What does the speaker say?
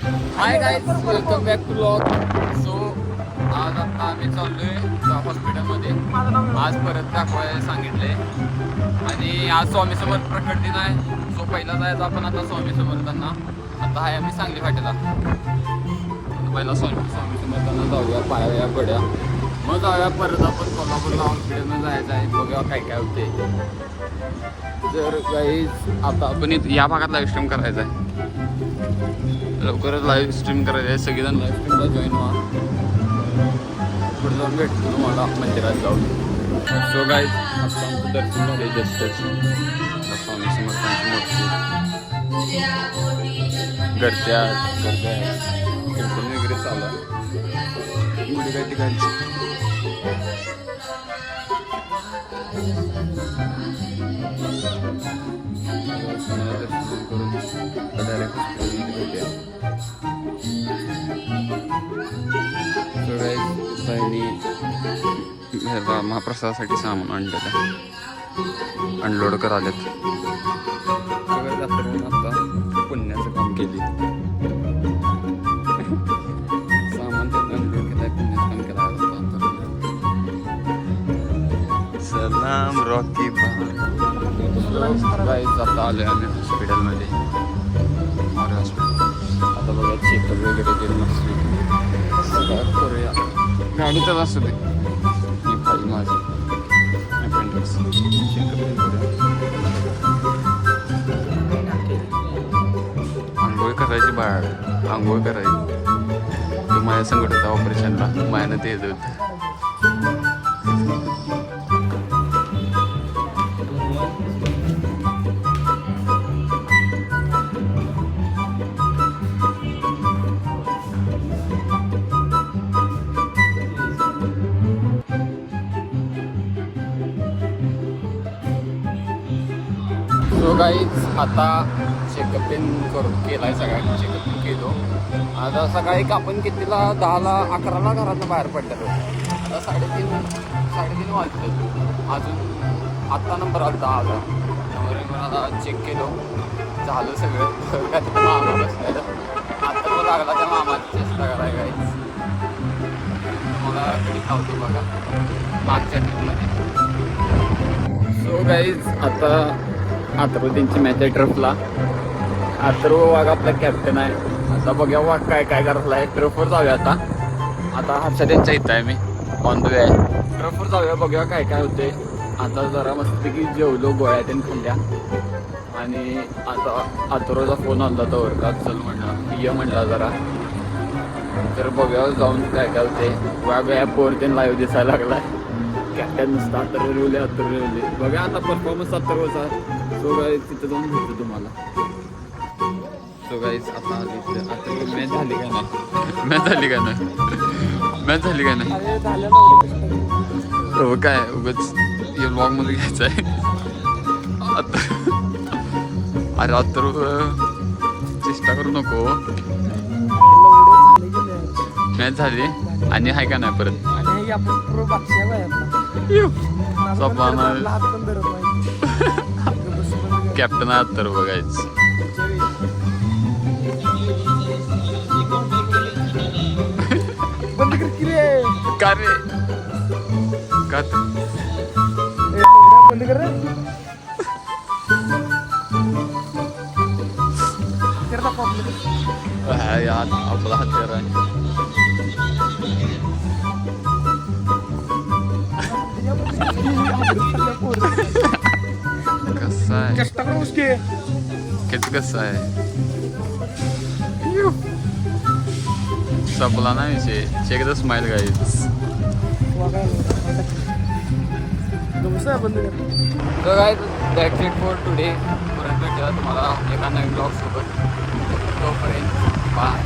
High guys, welcome back to vlog. So आज आता आम्ही चाललोय हॉस्पिटलमध्ये. आज परत दाखवायला सांगितले आणि आज स्वामी समर्थ प्रकट दिन आहे. सो पहिला जायचं आपण आता स्वामी समर्थांना. आता आहे आम्ही सांगली फाट्याला. पहिला स्वामी समर्थांना जाऊया, पाया पड्या, मग जाऊया परत आपण कोल्हापूरला हॉस्पिटलमध्ये जायचं आहे. बघूया काय काय होते. जर गाईज आता आपण या भागात लाईव्ह स्ट्रीम करायचं आहे. लवकरच लाईव्ह स्ट्रीम करायचं आहे. सगळेजण लाईव्ह स्ट्रीमला जॉईन व्हा. पुढे जाऊन भेटतो तुम्हाला मंदिरात जाऊन. सो गाईज आता आमचं दर्शन झाले जस्ट. स्वामी समर्थांची मूर्ती घरच्या कीर्तन वगैरे चालू आहे. मुली काही ठिकाणची महाप्रसादासाठी सामान आणलेलं अनलोड करालेत. आता पुण्याचं काम केली. सामान त्यांना अनलोड केलंय, पुण्याचं काम केलं. सलाम रॉकी गाईज आता आलोय आम्ही हॉस्पिटलमध्ये. आता बघा चेकअप वगैरे केलं नसतं करूया. गाडी तर असू दे. ही फाईल माझी अपेंडिक्स चेकअप करूया. आंघोळ करायची बाळ, आंघोळ करायची. तो माझ्या संकट होता ऑपरेशनला, माझ्यानं ते येत होतं. सो गाईज आता चेकअप इन करून केला आहे. सगळ्यांनी चेकअप इन केलो. आता सकाळी आपण कितीला 10ला 11ला घरातून बाहेर पडलेलो. आता साडेतीन वाजले. अजून आत्ता नंबर आला 10ला. त्यामुळे मला चेक केलो, झालं सगळं. काय तिथं मामा बसलेलं. आता तो लागला त्या मामाची चेष्टा कराय. गाईज मला कधी खावतो बघा मागच्या ट्रिपमध्ये. सो गाईज आता अथर्व त्यांची मॅच आहे ट्रफला. अथर्व वाघ आपला कॅप्टन आहे. आता बघूया वाघ काय काय करतला आहे. ट्रफवर जाऊया आता. आता हर्षा त्यांच्या इथं आहे, मी ऑन द वे आहे. ट्रफवर जाऊया, बघूया काय काय होते. आता जरा मस्तपैकी जेवलो, गोळ्या त्यांनी खाल्ल्या. आणि आता अथर्वचा फोन आला होता वर्गात, चल म्हणला ये म्हणला जरा. तर बघूया जाऊन काय काय होते. वाघ ॲपवर त्यांनी लाईव्ह दिसायला लागला आहे. कॅप्टन नुसतं अथर्वले बघा आता परफॉर्मन्स अथर्वचा. सो गाईज तिथं जाऊन भेटतो तुम्हाला. सो गाईज आता अथर्व मॅच झाली का नाही, मॅच झाली का नाही हो काय उगाच या ब्लॉगमध्ये घ्यायचं आहे. अरे अथर्व चेष्टा करू नको. मॅच झाली आणि आहे का नाही परत कॅप्टन आहे तर बघायच. का रे का बंद कर यार आपला हत्यार आहे. कसं आहे कसं आहे संपला ना विषय. Check the smile guys. तर guys that's it for today. परत भेटूया तुम्हाला एका नवीन ब्लॉग सोबत. तोपर्यंत बाय.